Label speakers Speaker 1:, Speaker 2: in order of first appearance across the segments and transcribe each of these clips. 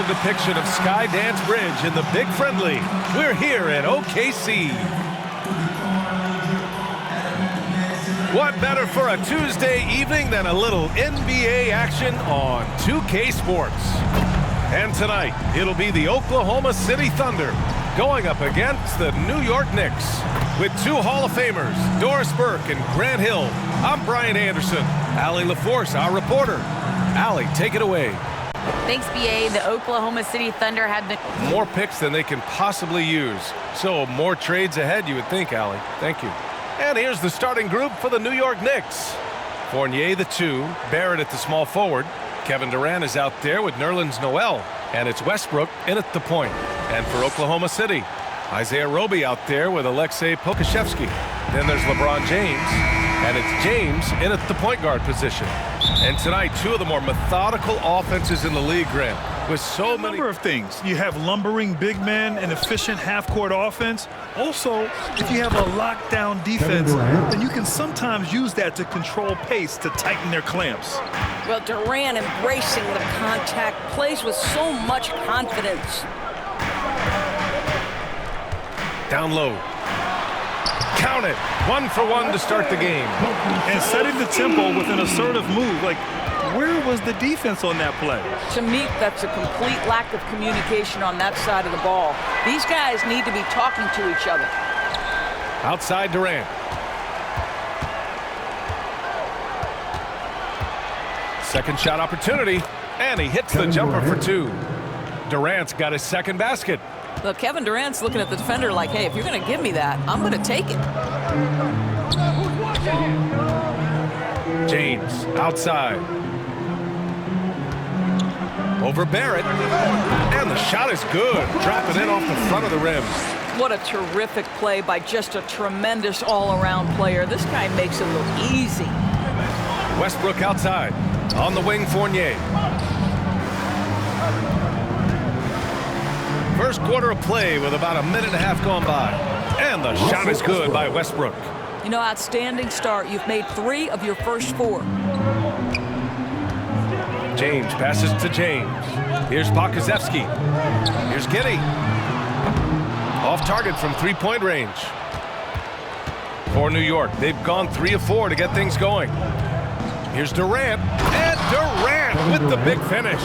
Speaker 1: beautiful depiction of Skydance Bridge in the Big Friendly. We're here at OKC. What better for a Tuesday evening than a little NBA action on 2K Sports? And tonight, it'll be the Oklahoma City Thunder going up against the New York Knicks. With two Hall of Famers, Doris Burke and Grant Hill, I'm Brian Anderson. Allie LaForce, our reporter. Allie, take it away.
Speaker 2: Thanks, BA. The Oklahoma City Thunder had
Speaker 1: more picks than they can possibly use. So more trades ahead, you would think, Allie. Thank you. And here's the starting group for the New York Knicks. Fournier, the 2, Barrett at the small forward. Kevin Durant is out there with Nerlens Noel. And it's Westbrook in at the point. And for Oklahoma City, Isaiah Roby out there with Alexei Pokusevski. Then there's LeBron James. And it's James in at the point guard position. And tonight, two of the more methodical offenses in the league, Grant. With so many...
Speaker 3: number of things. You have lumbering big men and efficient half-court offense. Also, if you have a lockdown defense, then you can sometimes use that to control pace to tighten their clamps.
Speaker 4: Well, Durant embracing the contact, plays with so much confidence.
Speaker 1: Down low. Count it. 1 for 1 to start the game.
Speaker 3: And setting the tempo with an assertive move. Like, where was the defense on that play?
Speaker 4: To me, that's a complete lack of communication on that side of the ball. These guys need to be talking to each other.
Speaker 1: Outside Durant. Second shot opportunity. And he hits the jumper for 2. Durant's got his second basket.
Speaker 4: Look, Kevin Durant's looking at the defender like, hey, if you're going to give me that, I'm going to take it.
Speaker 1: James outside. Over Barrett. And the shot is good. Dropping in off the front of the rim.
Speaker 4: What a terrific play by just a tremendous all-around player. This guy makes it look easy.
Speaker 1: Westbrook outside. On the wing, Fournier. First quarter of play with about a minute and a half gone by. And the shot is good by Westbrook.
Speaker 4: You know, outstanding start. You've made 3 of your first 4.
Speaker 1: James passes to James. Here's Pokusevski. Here's Giddey. Off target from three-point range. For New York, they've gone 3 of 4 to get things going. Here's Durant. And Durant with the big finish.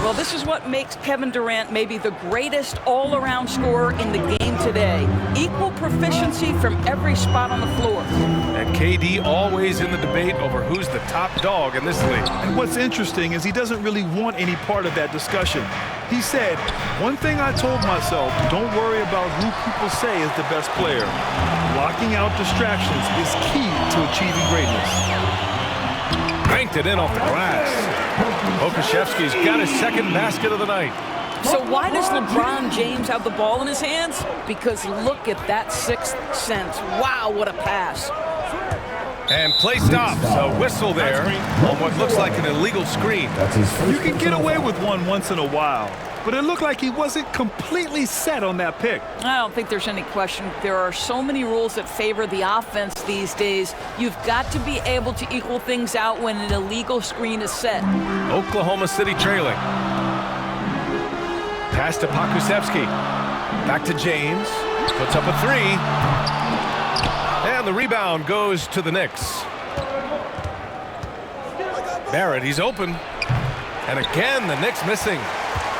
Speaker 4: Well, this is what makes Kevin Durant maybe the greatest all-around scorer in the game today. Equal proficiency from every spot on the floor.
Speaker 1: And KD always in the debate over who's the top dog in this league.
Speaker 3: And what's interesting is he doesn't really want any part of that discussion. He said, one thing I told myself, don't worry about who people say is the best player. Blocking out distractions is key to achieving greatness.
Speaker 1: Banked it in off the glass. Pokusevski's got his second basket of the night.
Speaker 4: So why does LeBron James have the ball in his hands? Because look at that 6th sense. Wow, what a pass.
Speaker 1: And play stops. A whistle there on what looks like an illegal screen.
Speaker 3: You can get away with one once in a while, but it looked like he wasn't completely set on that pick.
Speaker 4: I don't think there's any question. There are so many rules that favor the offense these days. You've got to be able to equal things out when an illegal screen is set.
Speaker 1: Oklahoma City trailing. Pass to Pokusevski. Back to James. Puts up a 3. And the rebound goes to the Knicks. Barrett, he's open. And again, the Knicks missing.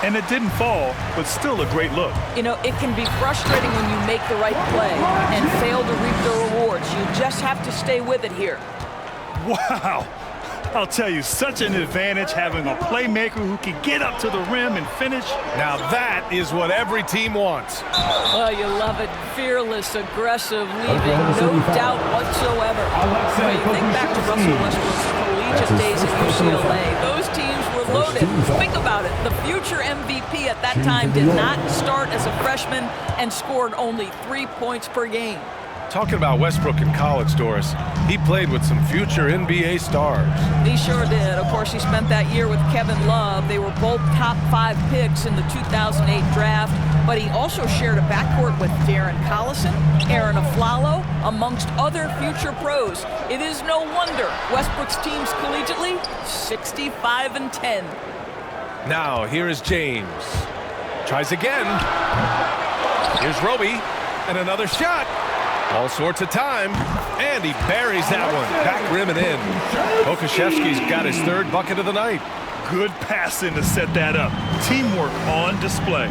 Speaker 3: And it didn't fall, but still a great look.
Speaker 4: You know, it can be frustrating when you make the right play and fail to reap the rewards. You just have to stay with it here.
Speaker 3: Wow. I'll tell you, such an advantage having a playmaker who can get up to the rim and finish.
Speaker 1: Now that is what every team wants.
Speaker 4: Oh, you love it. Fearless, aggressive, leaving no doubt whatsoever. When you think back to Russell Westbrook's collegiate days at UCLA, those teams were loaded. Think about it. The future MVP at that time did not start as a freshman and scored only 3 points per game.
Speaker 1: Talking about Westbrook in college, Doris, he played with some future NBA stars.
Speaker 4: He sure did. Of course, he spent that year with Kevin Love. They were both top 5 picks in the 2008 draft, but he also shared a backcourt with Darren Collison, Aaron Aflalo, amongst other future pros. It is no wonder Westbrook's teams collegiately 65-10.
Speaker 1: Now, here is James. Tries again. Here's Roby. And another shot. All sorts of time. And he buries that one. Back rim and in. Okashevsky's got his third bucket of the night.
Speaker 3: Good passing to set that up. Teamwork on display.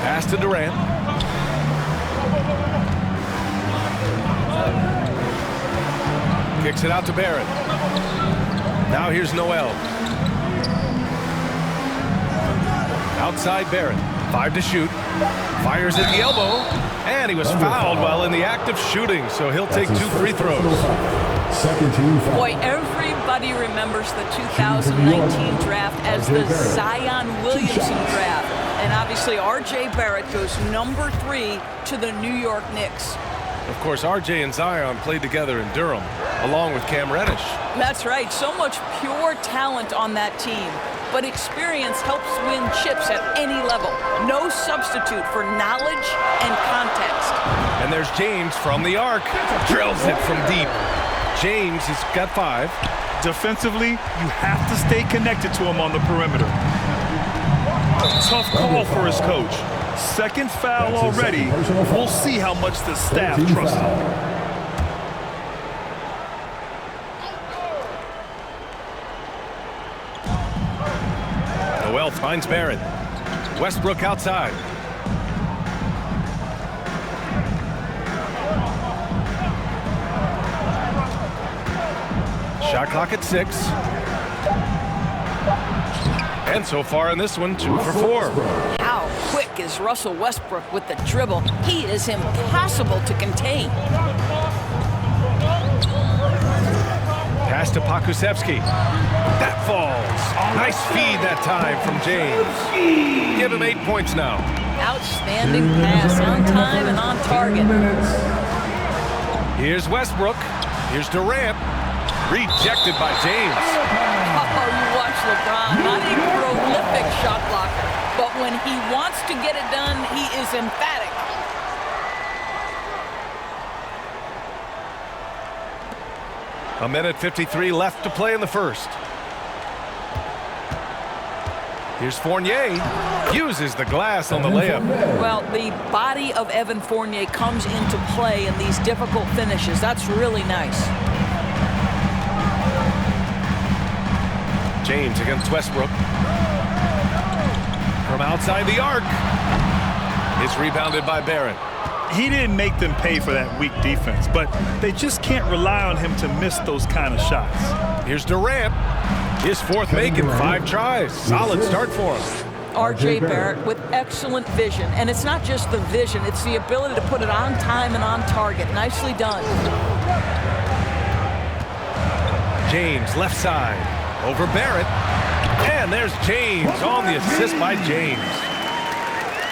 Speaker 1: Pass to Durant. Kicks it out to Barrett. Now here's Noel. Outside Barrett. 5 to shoot. Fires at the elbow. And he was fouled while in the act of shooting, so he'll take 2 free throws.
Speaker 4: Boy, everybody remembers the 2019 draft as the Zion Williamson draft. And obviously, R.J. Barrett goes number 3 to the New York Knicks.
Speaker 1: Of course, R.J. and Zion played together in Durham, along with Cam Reddish.
Speaker 4: That's right. So much pure talent on that team. But experience helps win chips at any level. No substitute for knowledge and context.
Speaker 1: And there's James from the arc. Drills it from deep. James has got 5.
Speaker 3: Defensively, you have to stay connected to him on the perimeter. Tough call for his coach. Second foul already. We'll see how much the staff trusts him.
Speaker 1: Noel finds Barrett. Westbrook outside. Shot clock at 6. And so far in this one, 2 for 4.
Speaker 4: How quick is Russell Westbrook with the dribble? He is impossible to contain.
Speaker 1: Pass to Pokusevski. That falls. Nice feed that time from James. Give him 8 points now.
Speaker 4: Outstanding pass, on time and on target.
Speaker 1: Here's Westbrook. Here's Durant. Rejected by James.
Speaker 4: Oh, you watch LeBron, not a prolific shot blocker, but when he wants to get it done, he is emphatic.
Speaker 1: A minute 53 left to play in the first. Here's Fournier. Uses the glass on the layup.
Speaker 4: Well, the body of Evan Fournier comes into play in these difficult finishes. That's really nice.
Speaker 1: James against Westbrook. From outside the arc. It's rebounded by Barrett.
Speaker 3: He didn't make them pay for that weak defense, but they just can't rely on him to miss those kind of shots.
Speaker 1: Here's Durant. His 4th make in 5 tries. Solid start for him.
Speaker 4: R.J. Barrett with excellent vision. And it's not just the vision, it's the ability to put it on time and on target. Nicely done.
Speaker 1: James left side. Over Barrett. And there's James on the assist by James.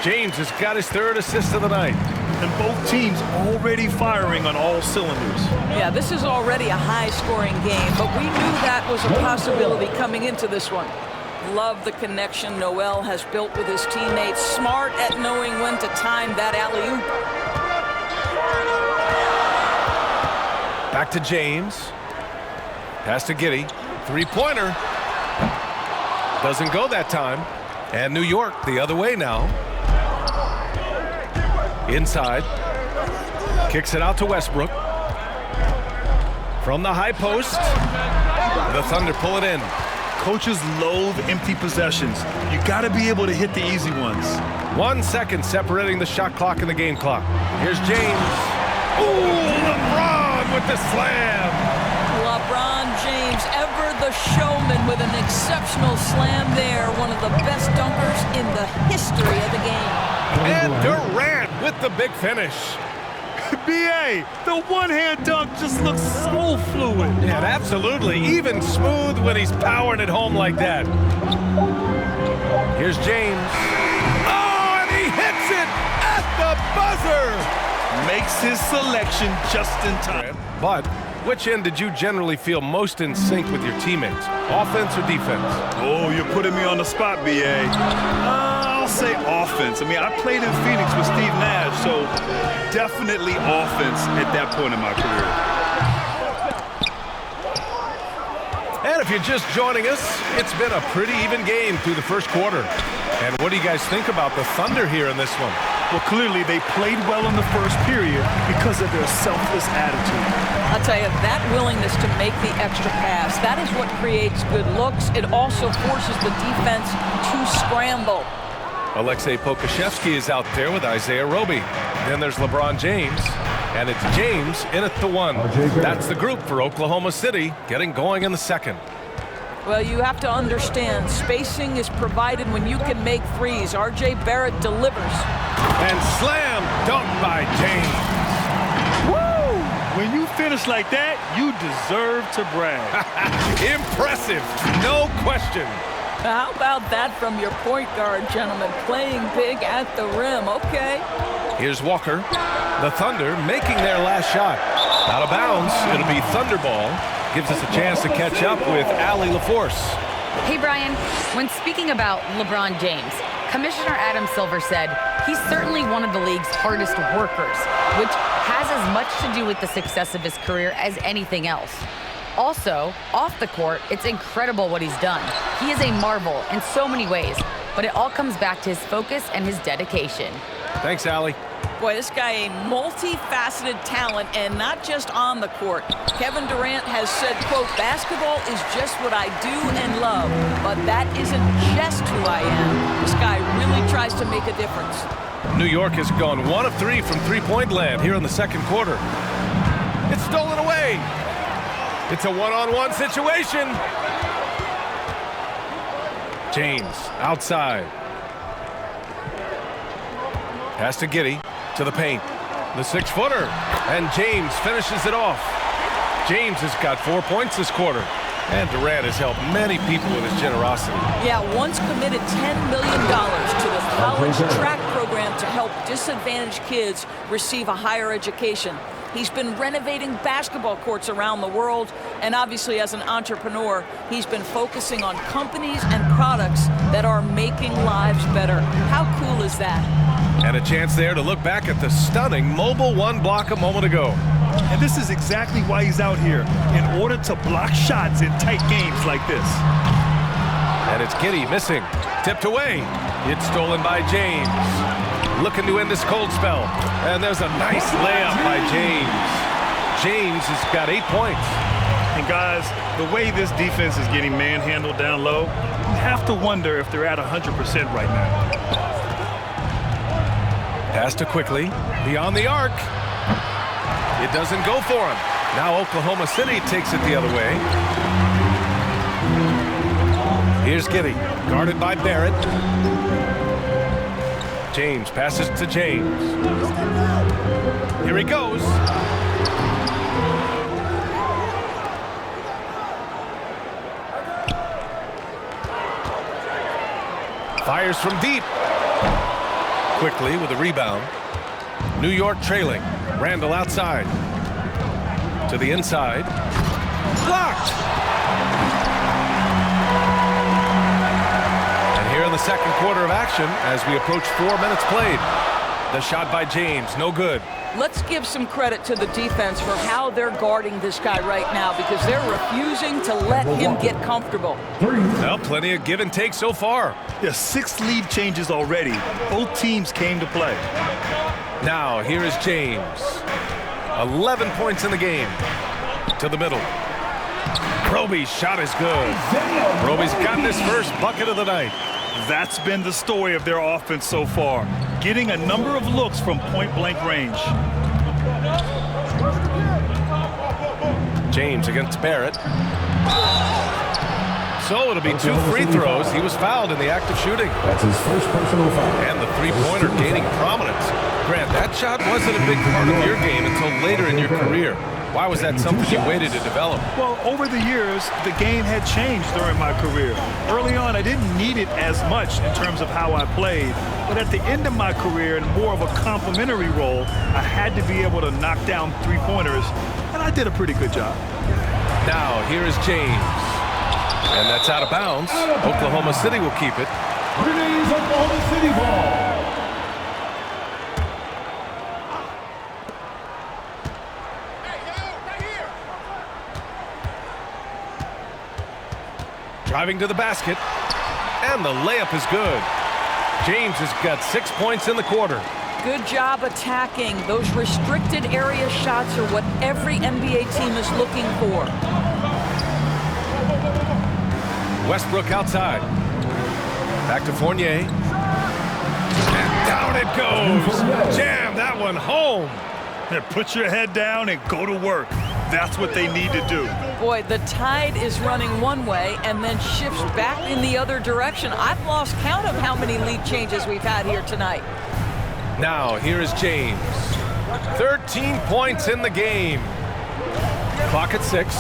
Speaker 1: James has got his 3rd assist of the night.
Speaker 3: And both teams already firing on all cylinders.
Speaker 4: Yeah, this is already a high-scoring game, but we knew that was a possibility coming into this one. Love the connection Noel has built with his teammates. Smart at knowing when to time that alley-oop.
Speaker 1: Back to James. Pass to Giddey. 3-pointer. Doesn't go that time. And New York the other way now. Inside. Kicks it out to Westbrook. From the high post. The Thunder pull it in.
Speaker 3: Coaches loathe empty possessions. You got to be able to hit the easy ones.
Speaker 1: 1 second separating the shot clock and the game clock. Here's James. Ooh, LeBron with the slam.
Speaker 4: LeBron James, ever the showman, with an exceptional slam there. One of the best dunkers in the history of the game.
Speaker 1: And Durant with the big finish.
Speaker 3: B.A., the one-hand dunk just looks so fluid.
Speaker 1: Yeah, absolutely. Even smooth when he's powering it home like that. Here's James. Oh, and he hits it at the buzzer.
Speaker 3: Makes his selection just in time.
Speaker 1: But which end did you generally feel most in sync with your teammates? Offense or defense?
Speaker 3: Oh, you're putting me on the spot, B.A. I'll say offense. I mean, I played in Phoenix with Steve Nash, so definitely offense at that point in my career.
Speaker 1: And if you're just joining us, it's been a pretty even game through the first quarter. And what do you guys think about the Thunder here in this one?
Speaker 3: Well, clearly they played well in the first period because of their selfless attitude.
Speaker 4: I'll tell you, that willingness to make the extra pass, that is what creates good looks. It also forces the defense to scramble.
Speaker 1: Alexei Pokusevski is out there with Isaiah Roby. Then there's LeBron James. And it's James in at the 1. That's the group for Oklahoma City, getting going in the second.
Speaker 4: Well, you have to understand, spacing is provided when you can make threes. R.J. Barrett delivers.
Speaker 1: And slam dunk by James.
Speaker 3: Woo! When you finish like that, you deserve to brag.
Speaker 1: Impressive, no question.
Speaker 4: How about that from your point guard, gentlemen? Playing big at the rim. Okay.
Speaker 1: Here's Walker. The Thunder making their last shot. Out of bounds. It'll be Thunder ball. Gives us a chance to catch up with Allie LaForce.
Speaker 2: Hey, Brian, when speaking about LeBron James, Commissioner Adam Silver said he's certainly one of the league's hardest workers, which has as much to do with the success of his career as anything else. Also, off the court, it's incredible what he's done. He is a marvel in so many ways, but it all comes back to his focus and his dedication.
Speaker 1: Thanks, Allie.
Speaker 4: Boy, this guy a multifaceted talent, and not just on the court. Kevin Durant has said, quote, basketball is just what I do and love, but that isn't just who I am. This guy really tries to make a difference.
Speaker 1: New York has gone 1 of 3 from three-point land here in the second quarter. It's stolen away. It's a one-on-one situation. James outside. Pass to Giddey to the paint. The 6-footer. And James finishes it off. James has got 4 points this quarter. And Durant has helped many people with his generosity.
Speaker 4: Yeah, once committed $10 million to the college track program to help disadvantaged kids receive a higher education. He's been renovating basketball courts around the world, and obviously as an entrepreneur, he's been focusing on companies and products that are making lives better. How cool is that?
Speaker 1: And a chance there to look back at the stunning mobile one block a moment ago.
Speaker 3: And this is exactly why he's out here, in order to block shots in tight games like this.
Speaker 1: And it's Giddey missing. Tipped away. It's stolen by James. Looking to end this cold spell. And there's a nice layup by James. James has got 8 points.
Speaker 3: And guys, the way this defense is getting manhandled down low, you have to wonder if they're at 100% right now.
Speaker 1: Pass to Quickly. Beyond the arc. It doesn't go for him. Now Oklahoma City takes it the other way. Here's Giddey. Guarded by Barrett. James passes to James. Here he goes. Fires from deep. Quickly with a rebound. New York trailing. Randall outside. To the inside. Blocked! And here in the second quarter of action, as we approach 4 minutes played. The shot by James, no good.
Speaker 4: Let's give some credit to the defense for how they're guarding this guy right now, because they're refusing to let him get comfortable.
Speaker 1: Well, plenty of give and take so far.
Speaker 3: Yeah, 6 lead changes already. Both teams came to play.
Speaker 1: Now, here is James. 11 points in the game. To the middle. Roby's shot is good. Roby's got his first bucket of the night.
Speaker 3: That's been the story of their offense so far, getting a number of looks from point-blank range.
Speaker 1: James against Barrett. So it'll be 2 free throws. He was fouled in the act of shooting.
Speaker 5: That's his first personal foul.
Speaker 1: And the three-pointer gaining prominence. Grant, that shot wasn't a big part of your game until later in your career. Why was that something you waited to develop?
Speaker 3: Well, over the years, the game had changed during my career. Early on, I didn't need it as much in terms of how I played. But at the end of my career, in more of a complementary role, I had to be able to knock down three-pointers, and I did a pretty good job.
Speaker 1: Now, here is James. And that's out of bounds. Oklahoma City will keep it.
Speaker 5: Today's Oklahoma City ball.
Speaker 1: Driving to the basket. And the layup is good. James has got 6 points in the quarter.
Speaker 4: Good job attacking. Those restricted area shots are what every NBA team is looking for.
Speaker 1: Westbrook outside. Back to Fournier. And down it goes. Jam that one home.
Speaker 3: Yeah, put your head down and go to work. That's what they need to do.
Speaker 4: Boy, the tide is running one way and then shifts back in the other direction. I've lost count of how many lead changes we've had here tonight.
Speaker 1: Now, here is James. 13 points in the game. Clock at 6.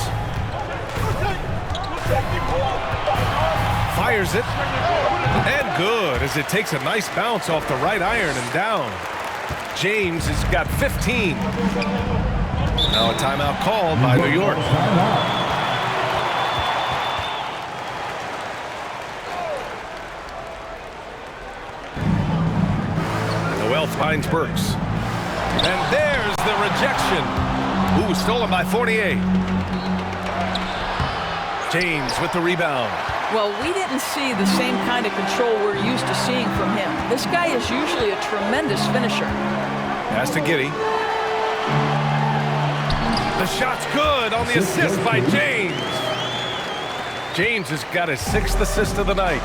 Speaker 1: Fires it. And good, as it takes a nice bounce off the right iron and down. James has got 15. Now a timeout called by New York. Noel finds Burks. And there's the rejection. Ooh, stolen by Fournier. James with the rebound.
Speaker 4: Well, we didn't see the same kind of control we're used to seeing from him. This guy is usually a tremendous finisher.
Speaker 1: Pass to Giddey. The shot's good on the assist by James. James has got his 6th assist of the night.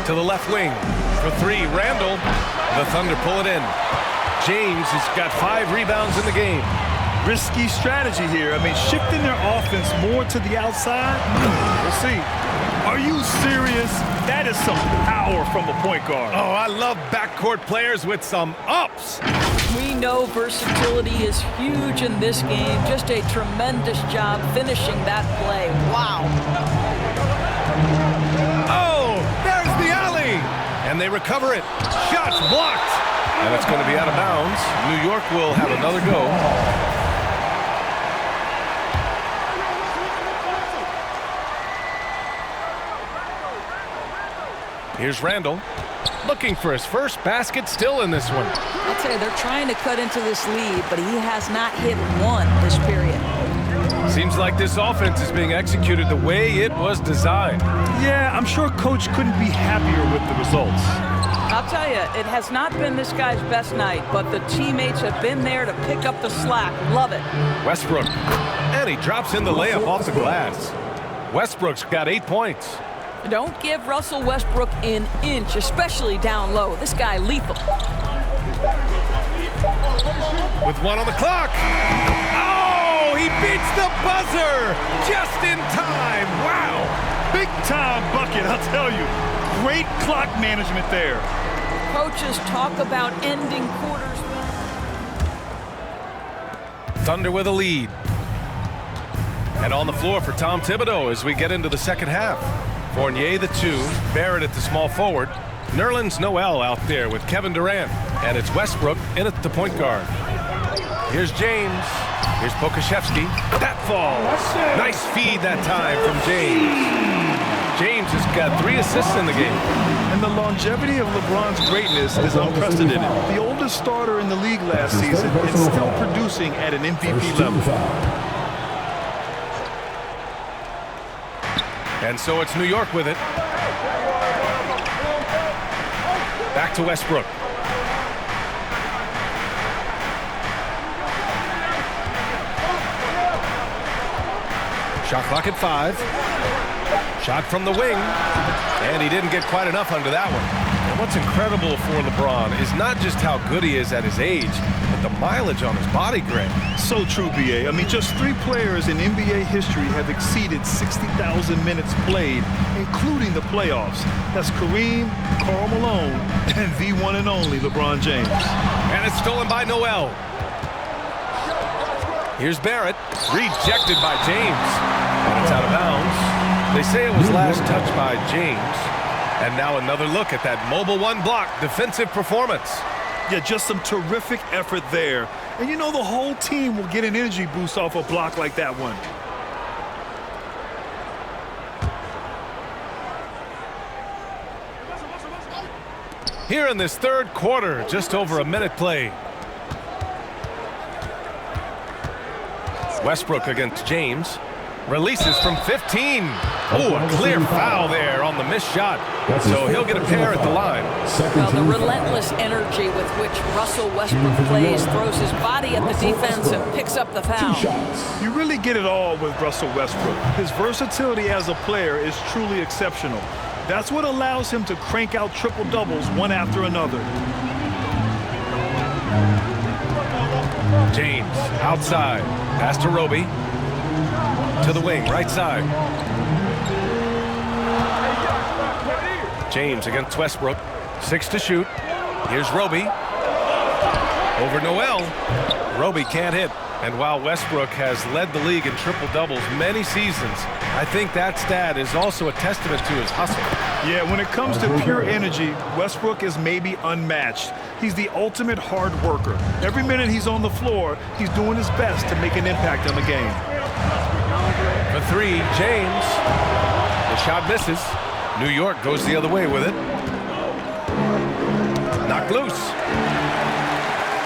Speaker 1: To the left wing. For 3, Randall. The Thunder pull it in. James has got 5 rebounds in the game.
Speaker 3: Risky strategy here. I mean, shifting their offense more to the outside. We'll see. Are you serious? That is some power from a point guard.
Speaker 1: Oh, I love backcourt players with some ups.
Speaker 4: We know versatility is huge in this game. Just a tremendous job finishing that play. Wow.
Speaker 1: Oh, there's the alley. And they recover it. Shots blocked. And it's going to be out of bounds. New York will have another go. Here's Randall, looking for his first basket, still in this one.
Speaker 4: I'll tell you, they're trying to cut into this lead, but he has not hit one this period.
Speaker 1: Seems like this offense is being executed the way it was designed.
Speaker 3: Yeah, I'm sure Coach couldn't be happier with the results.
Speaker 4: I'll tell you, it has not been this guy's best night, but the teammates have been there to pick up the slack. Love it.
Speaker 1: Westbrook, and he drops in the layup off the glass. Westbrook's got 8 points.
Speaker 4: Don't give Russell Westbrook an inch, especially down low. This guy lethal.
Speaker 1: With 1 on the clock. Oh, he beats the buzzer just in time. Wow.
Speaker 3: Big time bucket, I'll tell you. Great clock management there.
Speaker 4: Coaches talk about ending quarters.
Speaker 1: Thunder with a lead. And on the floor for Tom Thibodeau as we get into the second half. Fournier the 2, Barrett at the small forward. Nerlens Noel out there with Kevin Durant. And it's Westbrook in at the point guard. Here's James. Here's Pokashevsky. That falls. Nice feed that time from James. James has got 3 assists in the game.
Speaker 3: And the longevity of LeBron's greatness is unprecedented. The oldest starter in the league last season and still producing at an MVP level.
Speaker 1: And so it's New York with it. Back to Westbrook. Shot clock at 5. Shot from the wing. And he didn't get quite enough under that one. And what's incredible for LeBron is not just how good he is at his age, but the mileage on his body, Greg.
Speaker 3: So true, B.A. I mean, just 3 players in NBA history have exceeded 60,000 minutes played, including the playoffs. That's Kareem, Karl Malone, and the one and only LeBron James.
Speaker 1: And it's stolen by Noel. Here's Barrett, rejected by James. And it's out of bounds. They say it was last touched by James. And now another look at that mobile 1 block defensive performance.
Speaker 3: Yeah, just some terrific effort there. And you know the whole team will get an energy boost off a block like that one.
Speaker 1: Here in this third quarter, just over a minute played. Westbrook against James. Releases from 15. Oh, a clear foul there on the missed shot. So he'll get a pair at the line.
Speaker 4: Well, the relentless energy with which Russell Westbrook plays, throws his body at the defense and picks up the foul.
Speaker 3: You really get it all with Russell Westbrook. His versatility as a player is truly exceptional. That's what allows him to crank out triple-doubles one after another.
Speaker 1: James outside. Pass to Roby. To the wing, right side. James against Westbrook. 6 to shoot. Here's Roby. Over Noel. Roby can't hit. And while Westbrook has led the league in triple-doubles many seasons, I think that stat is also a testament to his hustle.
Speaker 3: Yeah, when it comes to pure energy, Westbrook is maybe unmatched. He's the ultimate hard worker. Every minute he's on the floor, he's doing his best to make an impact on the game.
Speaker 1: For 3, James. The shot misses. New York goes the other way with it. Knocked loose.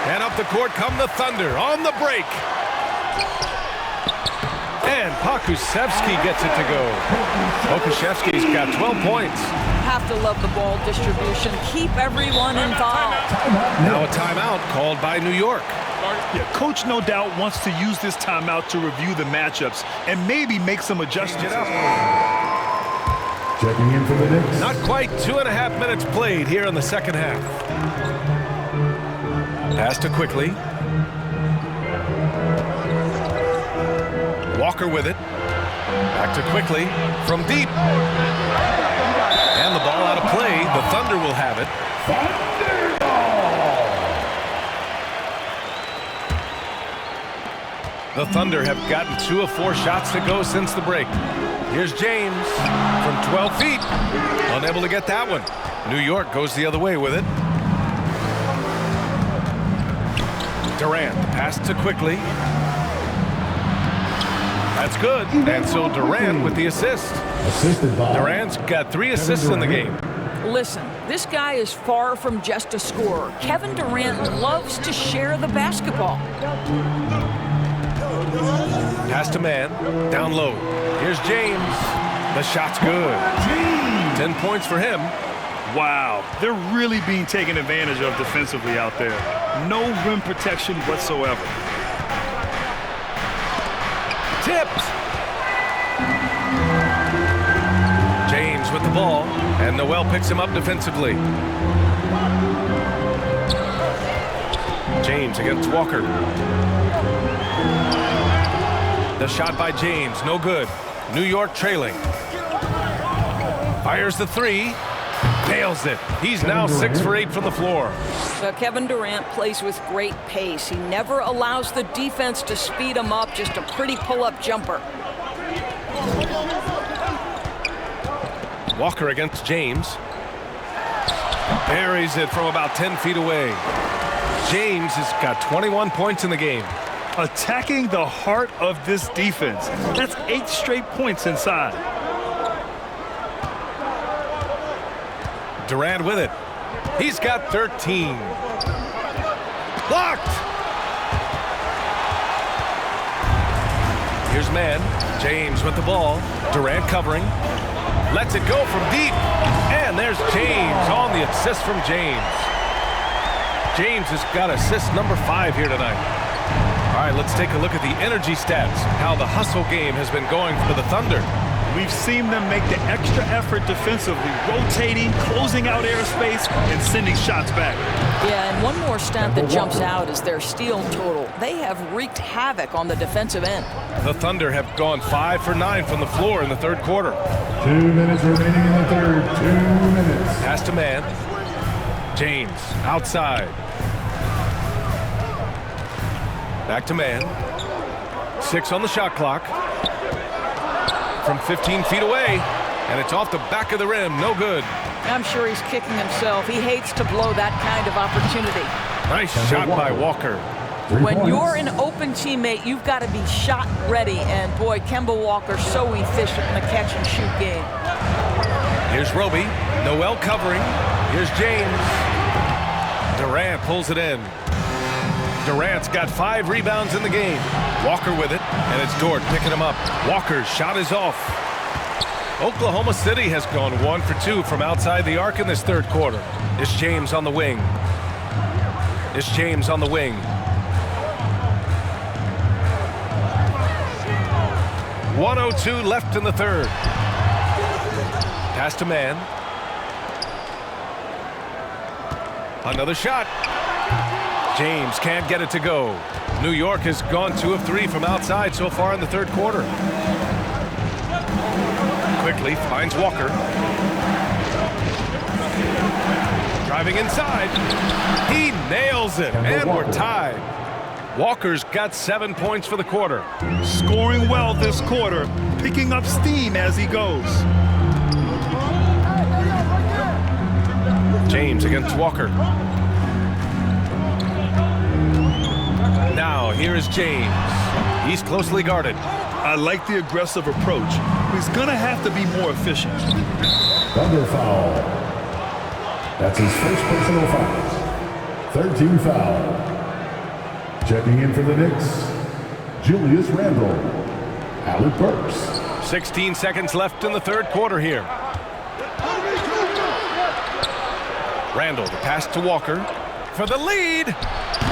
Speaker 1: And up the court come the Thunder on the break. And Pokusevski gets it to go. Pokusevski's got 12 points.
Speaker 4: Have to love the ball distribution. Keep everyone involved.
Speaker 1: Now a timeout called by New York.
Speaker 3: Yeah, coach no doubt wants to use this timeout to review the matchups and maybe make some adjustments.
Speaker 5: Checking in for the Knicks.
Speaker 1: Not quite 2.5 minutes played here in the second half. Pass to Quickly. Walker with it. Back to Quickly from deep. And the ball out of play. The Thunder will have it. The Thunder have gotten 2 of 4 shots to go since the break. Here's James from 12 feet. Unable to get that one. New York goes the other way with it. Durant pass to Quickly. That's good. And so Durant with the assist. Durant's got 3 assists in the game.
Speaker 4: Listen, this guy is far from just a scorer. Kevin Durant loves to share the basketball.
Speaker 1: Pass to man. Down low. Here's James. The shot's good. 10 points for him.
Speaker 3: Wow, they're really being taken advantage of defensively out there. No rim protection whatsoever.
Speaker 1: Tipped. James with the ball, and Noel picks him up defensively. James against Walker. The shot by James, no good. New York trailing. Fires the 3. Nails it. He's now 6 for 8 from the floor.
Speaker 4: Kevin Durant plays with great pace. He never allows the defense to speed him up. Just a pretty pull-up jumper.
Speaker 1: Walker against James. Buries it from about 10 feet away. James has got 21 points in the game.
Speaker 3: Attacking the heart of this defense. That's 8 straight points inside.
Speaker 1: Durant with it. He's got 13. Blocked. Here's man. James with the ball. Durant covering. Lets it go from deep. And there's James on the assist from James. James has got assist number 5 here tonight. All right, let's take a look at the energy stats. How the hustle game has been going for the Thunder.
Speaker 3: We've seen them make the extra effort defensively, rotating, closing out airspace, and sending shots back.
Speaker 4: Yeah, and one more stat that jumps out is their steal total. They have wreaked havoc on the defensive end.
Speaker 1: The Thunder have gone 5 for 9 from the floor in the third quarter.
Speaker 5: 2 minutes remaining in the third. 2 minutes.
Speaker 1: Pass to man. James outside. Back to man. 6 on the shot clock. From 15 feet away, and it's off the back of the rim. No good.
Speaker 4: I'm sure he's kicking himself. He hates to blow that kind of opportunity.
Speaker 1: Nice shot by Walker.
Speaker 4: When you're an open teammate, you've got to be shot ready. And boy, Kemba Walker's so efficient in the catch and shoot game.
Speaker 1: Here's Roby. Noel covering. Here's James. Durant pulls it in. Durant's got 5 rebounds in the game. Walker with it, and it's Dort picking him up. Walker's shot is off. Oklahoma City has gone 1 for 2 from outside the arc in this third quarter. It's James on the wing. It's James on the wing. .102 left in the third. Pass to man. Another shot. James can't get it to go. New York has gone 2 of 3 from outside so far in the third quarter. Quickly finds Walker. Driving inside. He nails it, and we're tied. Walker's got 7 points for the quarter.
Speaker 3: Scoring well this quarter, picking up steam as he goes.
Speaker 1: James against Walker. Now here is James. He's closely guarded.
Speaker 3: I like the aggressive approach. He's gonna have to be more efficient.
Speaker 5: Thunder foul. That's his first personal foul. 13 foul. Checking in for the Knicks, Julius Randle. Alec Burks.
Speaker 1: 16 seconds left in the third quarter here. Randle, the pass to Walker for the lead.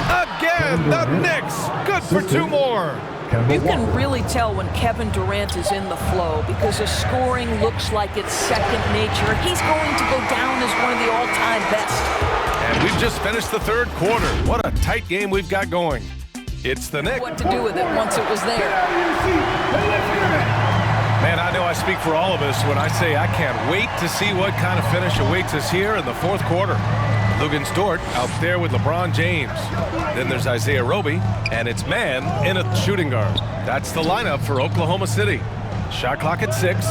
Speaker 1: Again, the Knicks. Good for 2 more.
Speaker 4: You can really tell when Kevin Durant is in the flow because his scoring looks like it's second nature. He's going to go down as one of the all-time best.
Speaker 1: And we've just finished the third quarter. What a tight game we've got going. It's the Knicks.
Speaker 4: What to do with it once it was there.
Speaker 1: Man, I know I speak for all of us when I say I can't wait to see what kind of finish awaits us here in the fourth quarter. Lugens Dort out there with LeBron James. Then there's Isaiah Roby, and it's man in a shooting guard. That's the lineup for Oklahoma City. Shot clock at 6.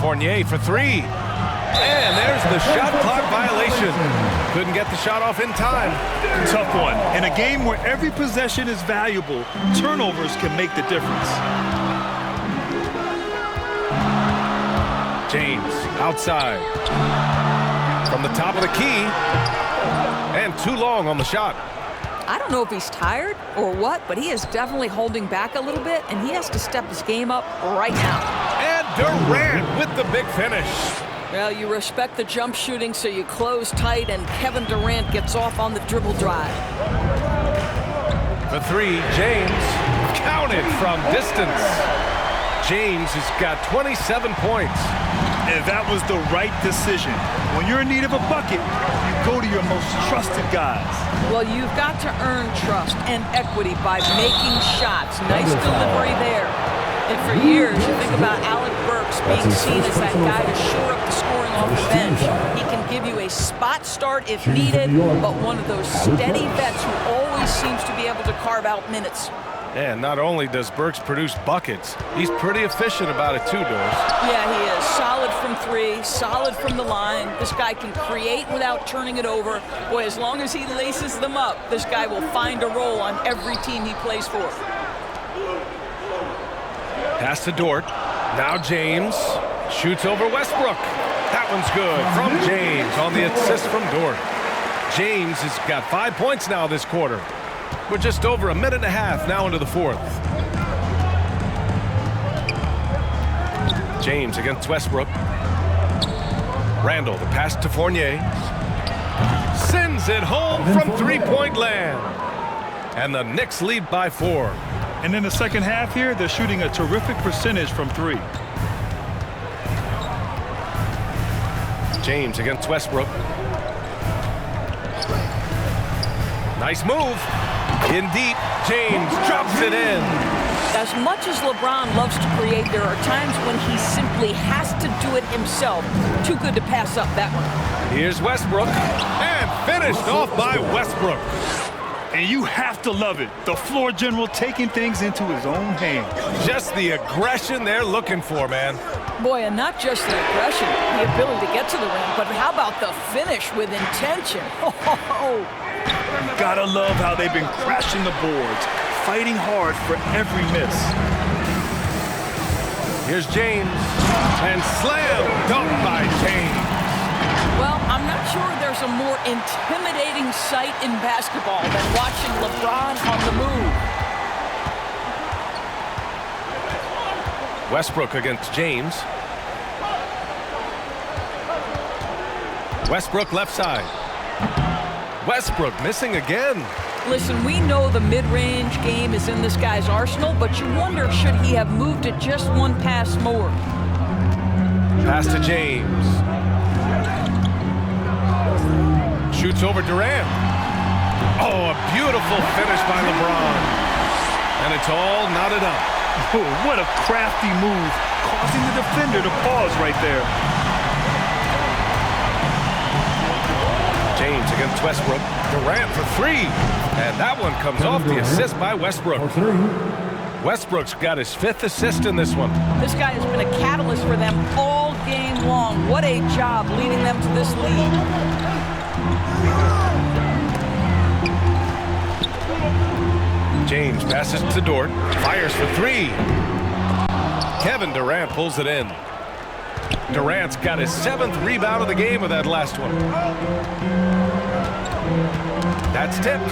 Speaker 1: Fournier for 3. And there's the shot clock violation. Couldn't get the shot off in time.
Speaker 3: Tough one. In a game where every possession is valuable, turnovers can make the difference.
Speaker 1: James outside. From the top of the key. And too long on the shot.
Speaker 4: I don't know if he's tired or what, but he is definitely holding back a little bit, and he has to step his game up right now.
Speaker 1: And Durant with the big finish.
Speaker 4: Well, you respect the jump shooting, so you close tight, and Kevin Durant gets off on the dribble drive.
Speaker 1: For 3, James counted from distance. James has got 27 points.
Speaker 3: And that was the right decision. When you're in need of a bucket, you go to your most trusted guys.
Speaker 4: Well, you've got to earn trust and equity by making shots. Nice delivery there. And for years, you think about Alec Burks being seen as that guy to shore up the scoring off the bench. He can give you a spot start if needed, but one of those steady vets who always seems to be able to carve out minutes.
Speaker 1: And not only does Burks produce buckets, he's pretty efficient about it too, Doris.
Speaker 4: Yeah, he is. Solid from 3, solid from the line. This guy can create without turning it over. Boy, as long as he laces them up, this guy will find a role on every team he plays for.
Speaker 1: Pass to Dort. Now James shoots over Westbrook. That one's good from James on the assist from Dort. James has got 5 points now this quarter. We're just over a minute and a half now into the fourth. James against Westbrook. Randle, the pass to Fournier. Sends it home from three-point land. And the Knicks lead by 4.
Speaker 3: And in the second half here, they're shooting a terrific percentage from 3.
Speaker 1: James against Westbrook. Nice move. In deep, James drops it in.
Speaker 4: As much as LeBron loves to create, there are times when he simply has to do it himself. Too good to pass up that one.
Speaker 1: Here's Westbrook, and finished off by Westbrook.
Speaker 3: And you have to love it. The floor general taking things into his own hands.
Speaker 1: Just the aggression they're looking for, man.
Speaker 4: Boy, and not just the aggression, the ability to get to the rim, but how about the finish with intention? Oh.
Speaker 3: Gotta love how they've been crashing the boards, fighting hard for every miss.
Speaker 1: Here's James, and slam dunk by James.
Speaker 4: Well, I'm not sure there's a more intimidating sight in basketball than watching LeBron on the move.
Speaker 1: Westbrook against James. Westbrook left side. Westbrook missing again.
Speaker 4: Listen, we know the mid-range game is in this guy's arsenal, but you wonder, should he have moved it just one pass more?
Speaker 1: Pass to James. Shoots over Durant. Oh, a beautiful finish by LeBron. And it's all knotted up.
Speaker 3: Oh, what a crafty move, causing the defender to pause right there.
Speaker 1: James against Westbrook. Durant for three. And that one comes off the assist by Westbrook. Westbrook's got his 5th assist in this one.
Speaker 4: This guy has been a catalyst for them all game long. What a job leading them to this lead.
Speaker 1: James passes to Dort. Fires for three. Kevin Durant pulls it in. Durant's got his 7th rebound of the game with that last one. That's tipped.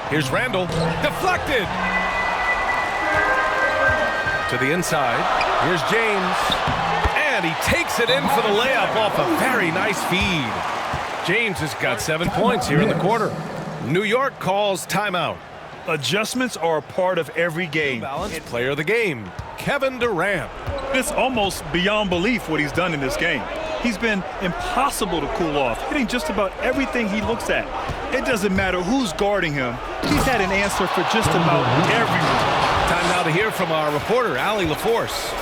Speaker 1: Here's Randall. Deflected. To the inside. Here's James. And he takes it in for the layup off a very nice feed. James has got 7 points here in the quarter. New York calls timeout.
Speaker 3: Adjustments are a part of every game.
Speaker 1: Balanced player of the game, Kevin Durant.
Speaker 3: It's almost beyond belief what he's done in this game. He's been impossible to cool off, hitting just about everything he looks at. It doesn't matter who's guarding him. He's had an answer for just about everyone.
Speaker 1: Time now to hear from our reporter, Allie LaForce.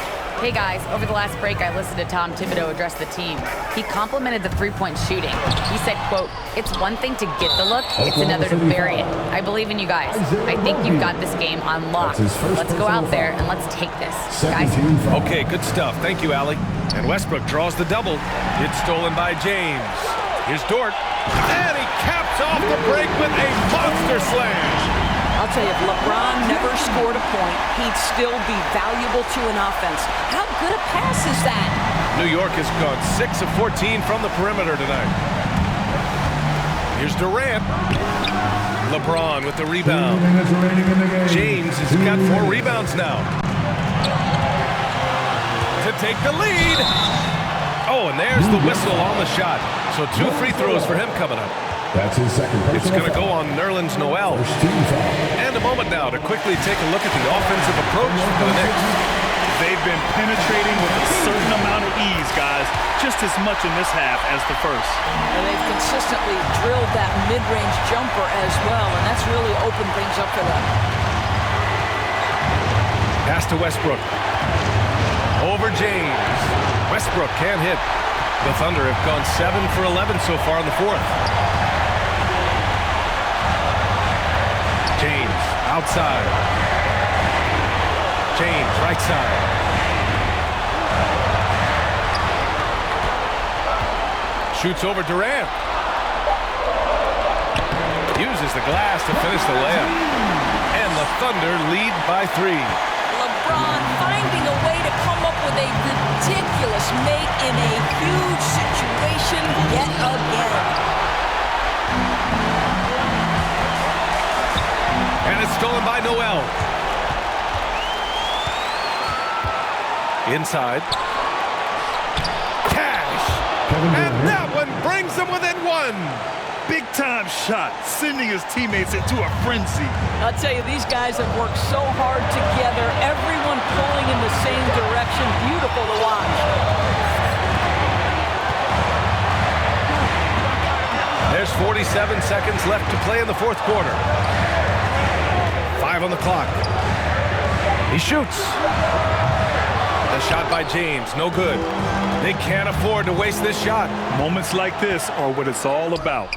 Speaker 2: Hey guys, over the last break, I listened to Tom Thibodeau address the team. He complimented the three-point shooting. He said, quote, "It's one thing to get the look, it's another to bury it. I believe in you guys. I think you've got this game on lock. Let's go out there and let's take this, guys."
Speaker 1: Okay, good stuff. Thank you, Allie. And Westbrook draws the double. It's stolen by James. Here's Dort. And he caps off the break with a monster slam.
Speaker 4: I'll tell you, if LeBron never scored a point, he'd still be valuable to an offense. How good a pass is that?
Speaker 1: New York has gone 6 of 14 from the perimeter tonight. Here's Durant. LeBron with the rebound. James has got 4 rebounds now. To take the lead. Oh, and there's the whistle on the shot. So 2 free throws for him coming up.
Speaker 5: That's his second.
Speaker 1: It's going to go on Nerlens Noel. And a moment now to quickly take a look at the offensive approach for the Knicks.
Speaker 3: They've been penetrating with a certain amount of ease, guys, just as much in this half as the first.
Speaker 4: And they've consistently drilled that mid-range jumper as well, and that's really opened things up for them.
Speaker 1: Pass to Westbrook. Over James. Westbrook can't hit. The Thunder have gone 7 for 11 so far in the fourth. James outside. James right side. Shoots over Durant. Uses the glass to finish the layup. And the Thunder lead by 3.
Speaker 4: LeBron finding a way to come up with a ridiculous make in a huge situation yet again.
Speaker 1: And it's stolen by Noel. Inside. Cash. And that one brings them within 1.
Speaker 3: Big-time shot, sending his teammates into a frenzy.
Speaker 4: I'll tell you, these guys have worked so hard together, everyone pulling in the same direction. Beautiful to watch.
Speaker 1: There's 47 seconds left to play in the fourth quarter. 5 on the clock. He shoots. The shot by James, no good. They can't afford to waste this shot.
Speaker 3: Moments like this are what it's all about.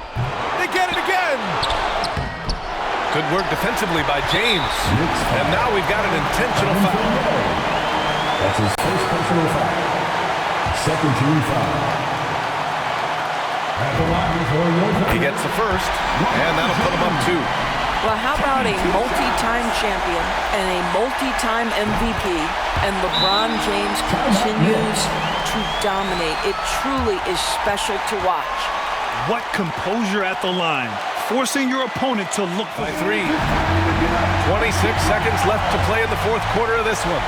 Speaker 1: They get it again. Good work defensively by James. And now we've got an intentional foul.
Speaker 5: That's his first personal foul. Second team foul. At the line for your
Speaker 1: He gets the first, and that'll put him up 2.
Speaker 4: Well, how about a multi-time champion and a multi-time MVP, and LeBron James continues to to dominate. It truly is special to watch.
Speaker 3: What composure at the line, forcing your opponent to look for
Speaker 1: by 3. 26 seconds left to play in the fourth quarter of this one.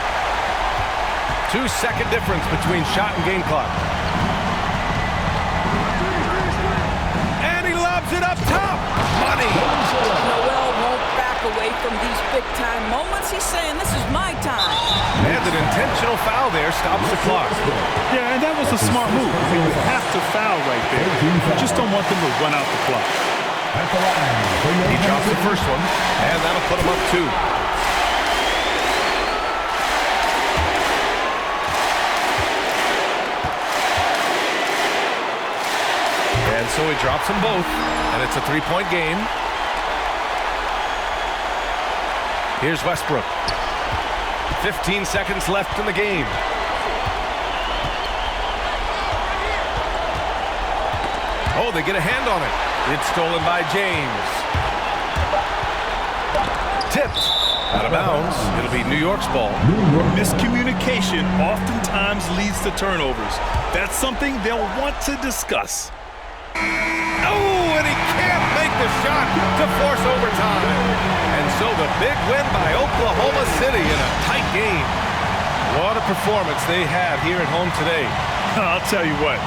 Speaker 1: 2-second difference between shot and game clock. And he lobs it up top. Money.
Speaker 4: Noel won't back away from these big-time moments. He's saying, this is my time.
Speaker 1: And an intentional foul there stops the clock.
Speaker 3: Yeah, and that was a smart move. You have to foul right there. You just don't want them to run out the clock.
Speaker 1: He drops the first one, and that'll put him up 2. And so he drops them both, and it's a 3-point game. Here's Westbrook. 15 seconds left in the game. Oh, they get a hand on it. It's stolen by James. Tipped. Out of bounds. It'll be New York's ball.
Speaker 3: Miscommunication oftentimes leads to turnovers. That's something they'll want to discuss.
Speaker 1: Oh, and he can't make the shot to force overtime. And so the big win by Oklahoma City in a tight game. What a performance they had here at home today.
Speaker 3: I'll tell you what,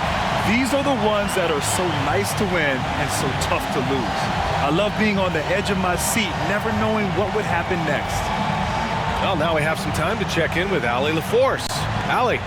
Speaker 3: these are the ones that are so nice to win and so tough to lose. I love being on the edge of my seat, never knowing what would happen next.
Speaker 1: Well, now we have some time to check in with Allie LaForce. Allie,